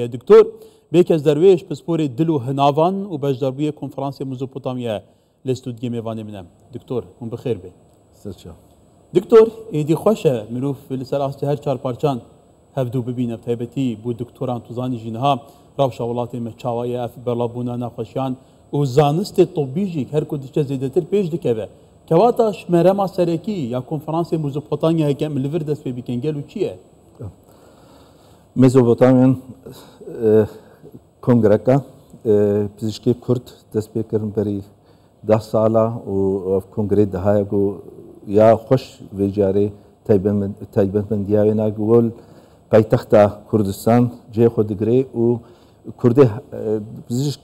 دكتور بيكز درويش بسبوري دلو هنافان وبجدربية كونفرانسية ميزوبوتاميا لاستوديو ميفاني منام دكتور من بخير بي سرچا دكتور ايدي خوشة مروف لسر استه هر چار پارچان هفدو ببینه بتایبتی بو دکتوران توزانی جینها راوشا ولاتي مچاوایه اف برلابونا نخوشیان و زانست طبیجی هر کو دیچه زیدتر پیش دکوه کواتاش مرما سرکی یا کنفرانسیه ميزوبوتاميا هکم لور دست پی بکنگل و چیه؟ ميزوبوتاميا كونغركا بزشكي كرد دست بكرن بري 10 سالا و كونغري دهايغو يا خوش وجاري تايبن من دياوينا قول پایتخت کردستان جه خود گری و کرده بزشک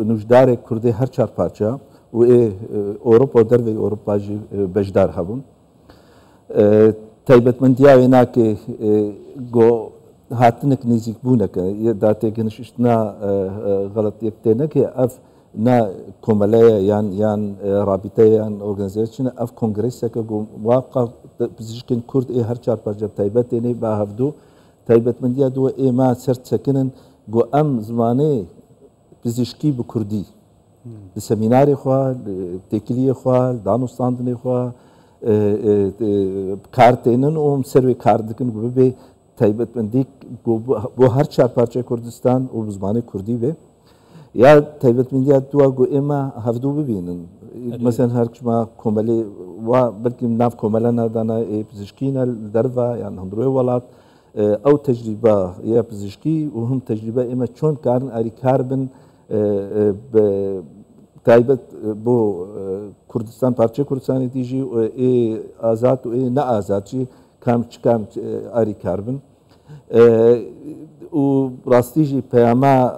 نوجدار کرده هر چهار پارچه و اروپا در و اروپا جی بجدار هبون تایبت من دیاوینا که گو هاتنك نزيك بونك داتي كنش نا غلط يكتنا كي اف نا كوماليا يان رابطه يان اورجانيزيشن اف كونغرس كو واقع بزشكن كرد هر چار پرجب تايبت ني با هفدو تايبت من ديا دو ما سرت سكنن جو ام زمانه بزشكي بكردي السميناري خوا تكليه خوا دانوستاندني خوا كارتينن سروي كاردكن بي تایبت بندی بو هر چهار پارچه کردستان و زبان کردی به یا تایبت بندی دو گو اما هفدو ببینن مثلا هر کشما کوملی و بلکه ناف کوملا ندانا پزشکینا دروا یعنی هندروی ولات او تجربه یا پزشکی و هم تجربه اما چون کارن اری کاربن تایبت بو کردستان پارچه کردستانی دیجی و آزاد و نه آزاد چی کام اری کاربن و راستیجی پیاما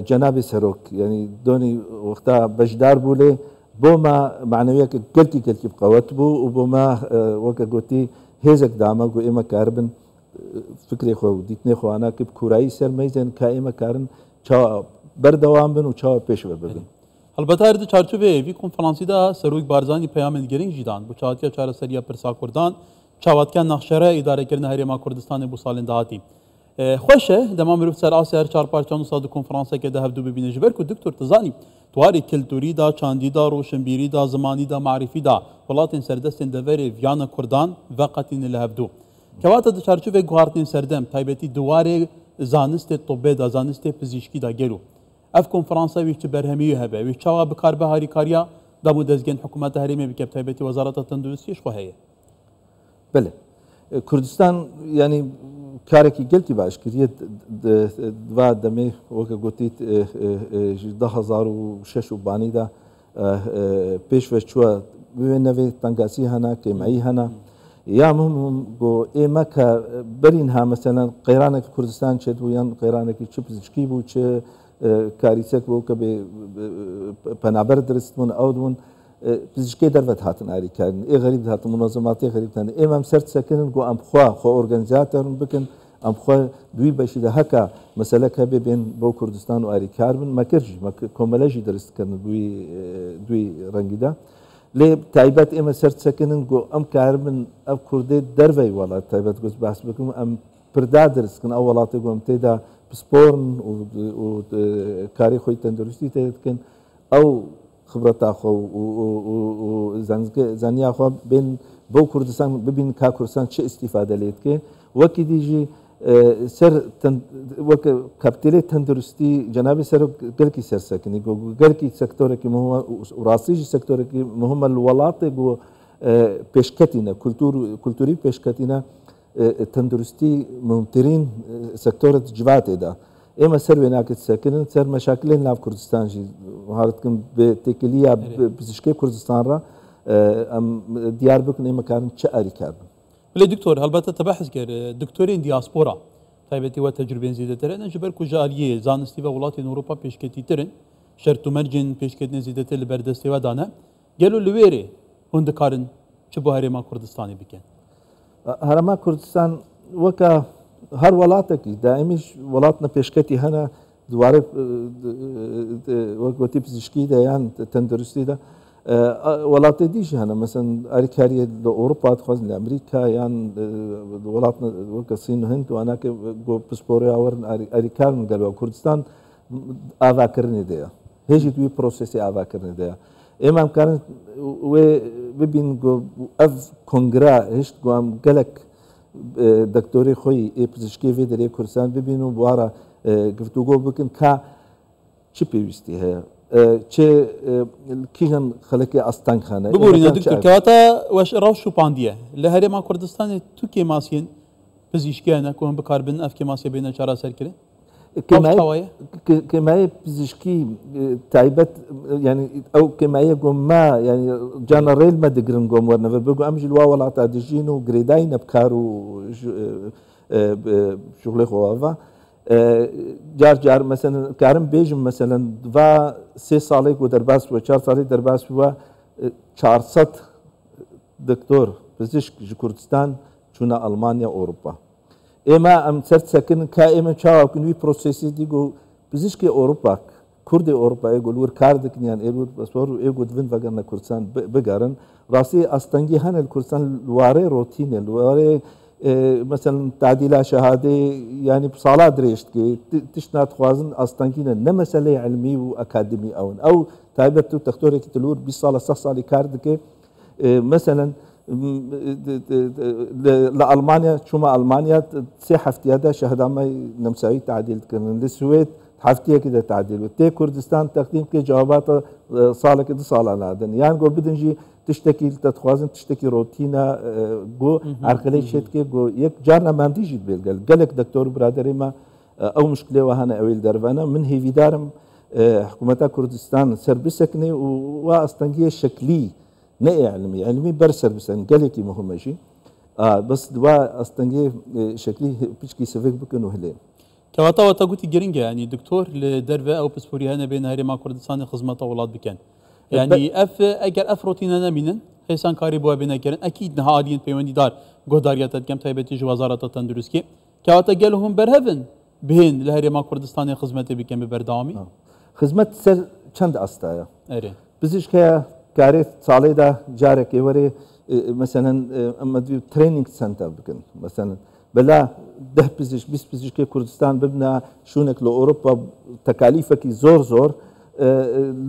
جناب سروک یعنی دونی وقتا بجدار بوله بوما معنویه که کلکی بقوت بو و بوما وکا گوتی هزک داما گو اما کاربن فکری خو دیتنی خو انا که بکورایی سر میزن که اما کارن چا بردوام بن و چا پیش ببن البته هر دو چارچوبه وی کنفرانسی دا سروک بارزانی پیام گرینگ جیدان بو چاتیا چار سریا پرسا کردان چاواتکان نقشره اداره کردن هریما کردستان بو سالن دهاتی خوشه دما مروف سر آسیا هر چار پارچان و صاد کنفرانسه که ده هفدو ببینه جبر کو دکتور تزانی تواری کلتوری دا چاندی دا روشنبیری دا زمانی دا معرفی دا ولاتین سردستین دوری ویان کردان وقتین لهفدو کواتا دا چارچوبه گوهارتین سردم تایبتی دواری زانست طبه دا زانست پزشکی دا گلو اف کنفرانسه ویچ برهمیه هبه ویچ چاوا بکار به هاریکاریا دا مدزگن حکومت هریمه بکب تایبتی وزارت تندرستیش خوهیه بله کردستان یعنی کارکی گلتی باش کریه و دمی وقت گوتید 2006 بانی دا پیش وشوا ببینه تنگاسی هنا که معی هنا یا مهم گو ایما که برین ها مثلا قیرانک کردستان چه و یان قیرانکی چه پزشکی بود چه کاریسک بود که به پنابر درستمون آودون پزشکی درفت هاتن آری کردن غریب هاتن منظماتی غریب هاتن هم سرت سکنن گو ام خو ارگانیزاتورن بکن ام خو دوی باشی ده هکا مسئله که ببین با کردستان و آری کردن مکرجی کاملاجی درست کردن دوی رنگی ده لی تایبت سرت سکنن گو ام کاربن اب کرده دروی ولات تایبت گوز بحث بکن ام پردا درست کن اولاتی گو ام تیدا بسپورن و کاری خوی تندرستی تید کن او خبرت آخو و زنیا خو بین با کردستان ببین که کردستان چه استفاده لید که وکی دیجی سر وک کپیتالی تندرستی جناب سر گرکی سر سکنی گرکی سکتوره که مهم راسیجی سکتوره که مهم الولات گو پیشکتینا کلتوری پیشکتینا تندرستی مهمترین سکتورت جوات ده اما سر وناكت ساكنن سر مشاكلين ناف كردستان جي وهارتكم بتكلية بزشكي كردستان را ام ديار بكن اما كان شعري كان بلي دكتور البته تبحث كر دكتورين دياسبورا تايبتي وتجربين زيدتر انا جبركو جاليه زانستي ولاتين اوروبا بيشكتي ترن شرط مرجن بيشكتن زيدتر لبردستي ودانا قالوا لويري هند كارن شبو هرما كردستاني بكن هرما كردستان وكا هر ولاتك دائمش ولاتنا پیشکتی هنا دواره وقتی پزشکی ده یان تندرستی ده وڵاتی دیش هەنە مەسەن ئاریکاریە لە ئەوروپا دخوازن لە ئەمریکا یان وڵات وەکە سین و هەند تواناکە بۆ پسپۆریاوەرن ئاریکارن گەلوە کوردستان ئاواکردنی دەیە هێژی دوی پرۆسسی ئاواکردنی دەیە ئێمە ئەمکارن وێ ببین ئەف کۆنگرا هێشت گوام گەلک دکتۆری خۆی پزیشکی وێ دەرێ کوردستان ببین و بوارە گفتوگۆ بکن کا چی پێویستی هەیە چه کیژن خەڵکی ئەستانخانە ببوورینە دکتۆر کەواتە وەش ڕاو شوپاندیە لە هەرێما کوردستانی تو کێماسیین پزیشکیانە کۆن بکاربن ئەف کێماسیە بێنە چارەسەرکردن کێمایە پزیشکی تایبەت ینی ئەو کێمایە گۆمما ینی جانەڕێل مە دەگرن گۆم وەرنەوە بگو ئەم ژیل وا وڵاتە دژین و گرێدای نەبکار و شغلی خۆوەڤە جار جار مثلا کارم بێژم مثلا دوا سێ ساڵێک و دەرباس بووە 4 ساڵی دەرباس بووە 400 دکتۆر پزیشک ji کوردستان چوونە ئەڵمانیا ئەوروپا ئێمە ئەم سەر سەکردن کا ئێمە چاواکردنوی پرۆسسی دیگو پزیشکی ئەوروپا کوردی ئەوروپای گولور کار دکنیان ئێرود بەسوەر و ئێگوت vin vegerne کوردستان بگەڕن ڕاستی ئەستەنگی هەنە کوردستان لوارەی ڕۆتینە لوارەی مثلا تعدیلا شهادە ینی ساڵا درێژتکە تشت ناتخوازن ئەستەنگینە نە مەسەلەی علمی و ئەکادمی ئەون ئەو تایبەت و تەختۆرێکی تلور 20 ساڵە 100 ساڵی کار دکێ مثلا لە ئەڵمانیا چوومە ئەڵمانیا سێ هەفتیادا شەهدامای نەمساوی تعدیل دکردن لە سوێد هەفتەیەکی دەتعدیل و تێ کوردستان تەقدیم کە جواباتە ساڵێکی 2 ساڵە نادن یان گۆ بدنجی تشتێکی دەتخوازن تشتێکی ڕۆتینە گۆ ئارقلەی شێتکێ گۆ یەک جار نەماندیژیت بێگەل گەلێک دکتۆر برادەرێمە ئەو مشکلێەوە هەنە ئەوەی دەربانە من هێویدارم حکوومەتە کوردستان سەر بسەکنێ و وا ئەستەنگیە شکلی نە علمی علمی بەر سەر بسەن گەلێکی مهمەژی بەس دوا ئەستەنگێ شکلی پچکی سڤێک بکەن و هەلێن کەواتەوە تا گوتی گرنگە ینی دکتۆر لە دەرەوە ئەو پسپۆری هەنە بێن هەرێما کوردستانی خزمەتە وڵات بکەن ینی ئەگەر ئەف ڕۆتینە نەبینن هێسان کاری بۆ بێنەکردن ئەکید نەهادین پەیوەندیدار گۆداریەتە دەکەم تایبەتیژ وەزارەتە تەندروستکی کەواتە گەل هەم بەرهەبن بهێن لە هەرێما کوردستانی خزمەتی بکەن بە بەردەوامی خزمەت سەر چەند ئەستایە پزیشکەیە کارێت ساڵێدا جارێکی وەرێ مثلا ئەمە ترینینگ سنتەر بکەن مثلا بەلا 10 پزیشک 20 پزیشکی کوردستان ببنە شوونێک لە ئەوروپا تەکالیفێکی زۆر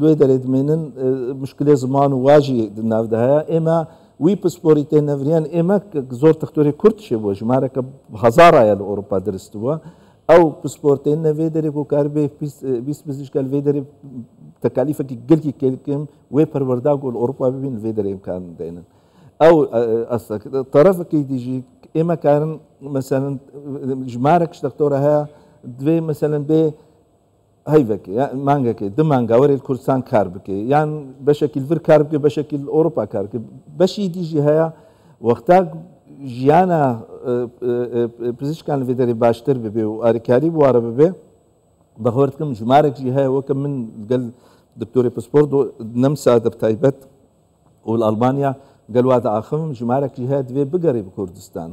لێ دەرێدمێنن مشکلێ زمان و واژی ناودەهەیە ئێمە وی پسپۆری تێ نەڤریان ئێمە زۆر تەختۆری کورد شێ بووە ژمارەکە هەزارایە لە ئەوروپا دەرستووە ئەو پسپۆرتێن نەوێ دەرێک و کاربێ 20 پزیشکە لێ دەرێ تەکالیفێکی گەلکی کێلکەم وێ پەروەردا گۆل ئەوروپا ببین لێ دەرێ کار دێنن ئەو تەرەفەکەی دیژی ئێمە کارن مثلا ژمارەك دکتۆرە هەیە دوێ مثلا بێ هەیڤەکە مانگەکە دو مانگاوەرێ کوردستان کار بکە یان بەشەکیل ڤر کار بکە بەشەکیل ئەوروپا کار بکە بەشی دیژی هەیە وەختا ژیانە پزیشکان لەوێ دەرێ باشتر ببێ و ئاریکاری بوارە ببێ بەهۆردکەم ژمارێکی هەیە وەکە من گەل دکتۆری پسپۆرت نەمسا دەبتایبەت و ئەڵمانیا گەلوادە ئاخم ژمارێکی هەیە دوێ بگەڕێ بە کوردستان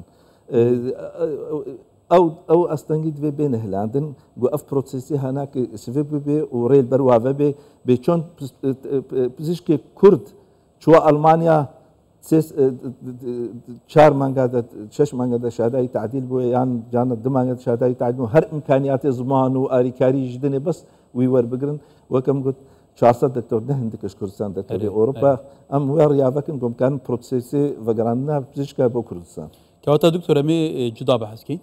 ئەو ئەستەنگی دوێ بێنە هەلاندن گو ئەف پرۆسسی هەناکە سڤێ ببێ و ڕێل بەرواڤە بێ بێ چۆن پزیشکی کورد چووە ئەڵمانیا 4 مانگە 6 مانگەدە شادایی تعدیل بووە یان جانە 2 مانگە شادایی تعدیل هەر ئیمکانیاتی زمان و ئاریکاریش دنێ بەس وی وەربگرن وەکەم گوت 400 دکتۆر نە هەندێکش کوردستان دەکەوێت ئەوروپا ئەم وێ ڕیاڤەکەن گۆمکان پرۆسسی ڤەگەڕاندنا پزیشکە بۆ کوردستان کەواتە دکتۆر ئەمێ جودا بەحەسکەین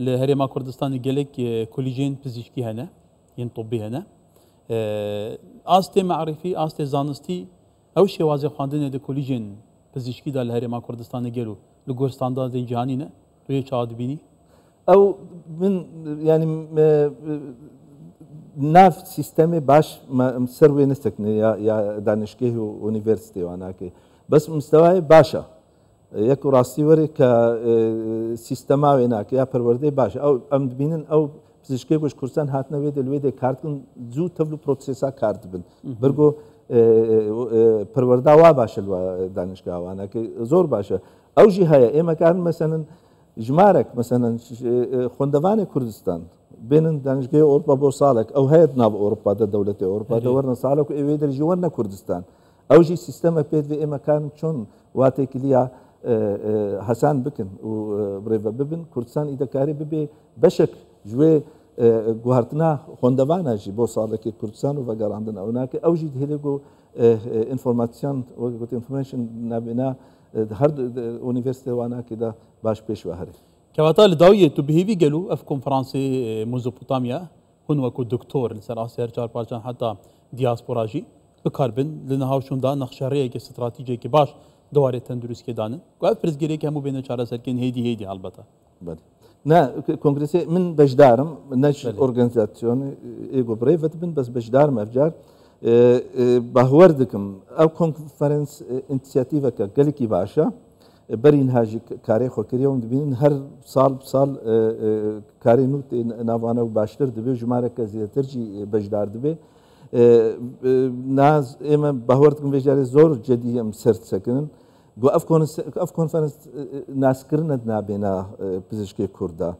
لە هەرێما کوردستانی گەلێک کولیژین پزیشکی هەنە یان طبی هەنە ئاستێ معرفی ئاستێ زانستی ئەو شێوازی خواندنێ دە کولیژین پزیشکیدا لە هەرێما کوردستانی گەل و لە گۆرستاندا دەی جیهانینە توێ چاوا دبینی ئەو من ینی ناف سیستەمێ باش سەر وێ نستەکنێ یا دانشگەی و ئونیڤرسیتی واناکەی بەس مستەوای باشە یەک و ڕاستی وەرێ کە سیستەماوێ ناکە یا پەروەردەی باشە ئەو ئەم دبینن ئەو پزیشکی گۆش کوردستان هاتنەوێ دەلوێ دێ کارکن زوو تەبل و پرۆسێسا کار دبن بەرگۆ پەروەردا وا باشە دانشگاوانەکە زۆر باشە ئەو ژی هەیە ئێمە کارن مەسەنن ژمارەك مەسەنن خوێندەوانی کوردستان بێنن دانشگای ئەوروپا بۆ ساڵێک ئەو هەیە ناو ئەوروپا دە دەوڵەتی ئەوروپا دەوەرنە ساڵێک و ئێوێ دەرژی وەرنە کوردستان او جي سيستم بيت في اما كان شون واتيك ليا حسان بكن وبريفا ببن كردستان اذا كاري ببي بشك جوي گوهرتنا خوندوانا جی بو سالك كردستان وفقر عندنا هناك او جي هليغو انفورماسيون وقت انفورميشن نبينا هر يونيفرسيتي وانا كده باش بيش وهري كواتا لداوية تبهيفي قالوا اف كونفرانسي ميزوبوتاميا هون وكو دكتور لسر اسير جار بارجان حتى دياسبورا جي بكاربن لنهاو شوندا نخشاريه كي استراتيجيه كي باش دواري تندرس كي دانن قاف برزگيري كمو بين چارا سركن هيدي البته بله نا كونغرسي من بجدارم نش اورجانيزاسيون ايجو بريفت بن بس بجدارم افجار باهوردكم او كونفرنس انيشيتيفا كالكي باشا برين هاجي كاري خوكريوم دبين هر سال كاري نوت نافانا باشتر دبي جمارك زيترجي بجدار دبي ناز اما باهوردكم بجاري زور جدي ام سرت سكنن گو اف کنفرانس ناسکرن نابینا پزشکی کردا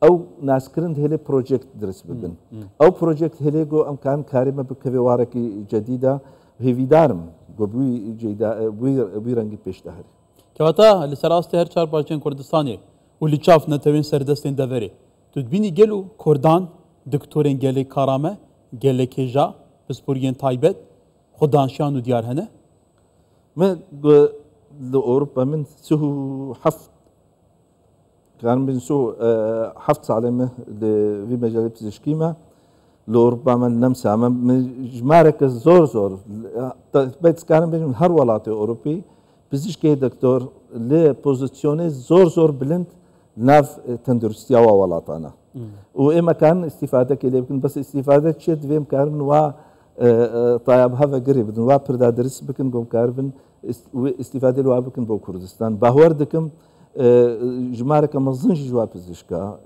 او ناسکرن هلی پروژکت درس ببن او پروژکت هلی گو امکان کاری ما بکوی وارکی جدیده هیوی دارم گو بوی جیدا بوی رنگی پیش دهری كواتا اللي سراستي هر چار بارچن كردستاني واللي شاف نتوين سردستين دافري تدبيني جلو كردان دكتورين جالي كارامه جالي كيجا بسبوريين تايبت خدانشان وديار هنا ما لأوروبا من سو حفت كان من سو حفت علمه في مجال بزشكيما لأوروبا من نمسا من جمارك زور بيت كان من هر ولات أوروبي بزشكي دكتور لبوزيشنه زور بلند ناف تندرستيا وولاتانا وإما كان استفادة كده يمكن بس استفادة شد في إمكان وا طيب هذا قريب وا بردا درس بكن قوم كاربن استفاده لو بكن بو كردستان باوردكم جمارك مزنج جواب زشكا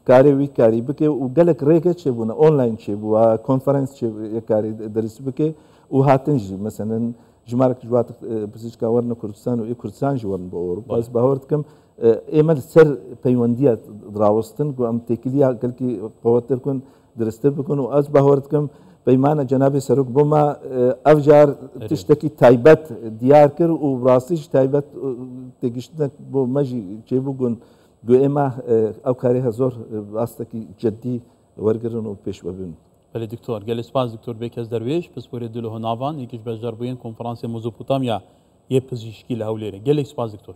كاري بكي وقالك ريكت شبونا اونلاين شبوا كونفرنس شب كاري درس بكي وهاتنجي مثلا جمارك جوات بزشكا ورنا كردستان و كردستان جوان بو اوروبا بس باوردكم ايمل سر بيونديا دراوستن قو ام تكليا قالكي قوتركن درستر بكن واز باوردكم بيمان جناب سروك بما افجار تشتكي تايبت ديار كر وبراسيش تايبت تجشتك بو ماجي جيبوغن بما او كاريها زور راستكي جدي ورقرن وبيش وبن بله دكتور قال سباز دكتور بيكز درويش بس بوري دلو هنافان يكيش بجربين كونفرانسي ميزوبوتاميا يبزيشكي لهوليري قال سباز دكتور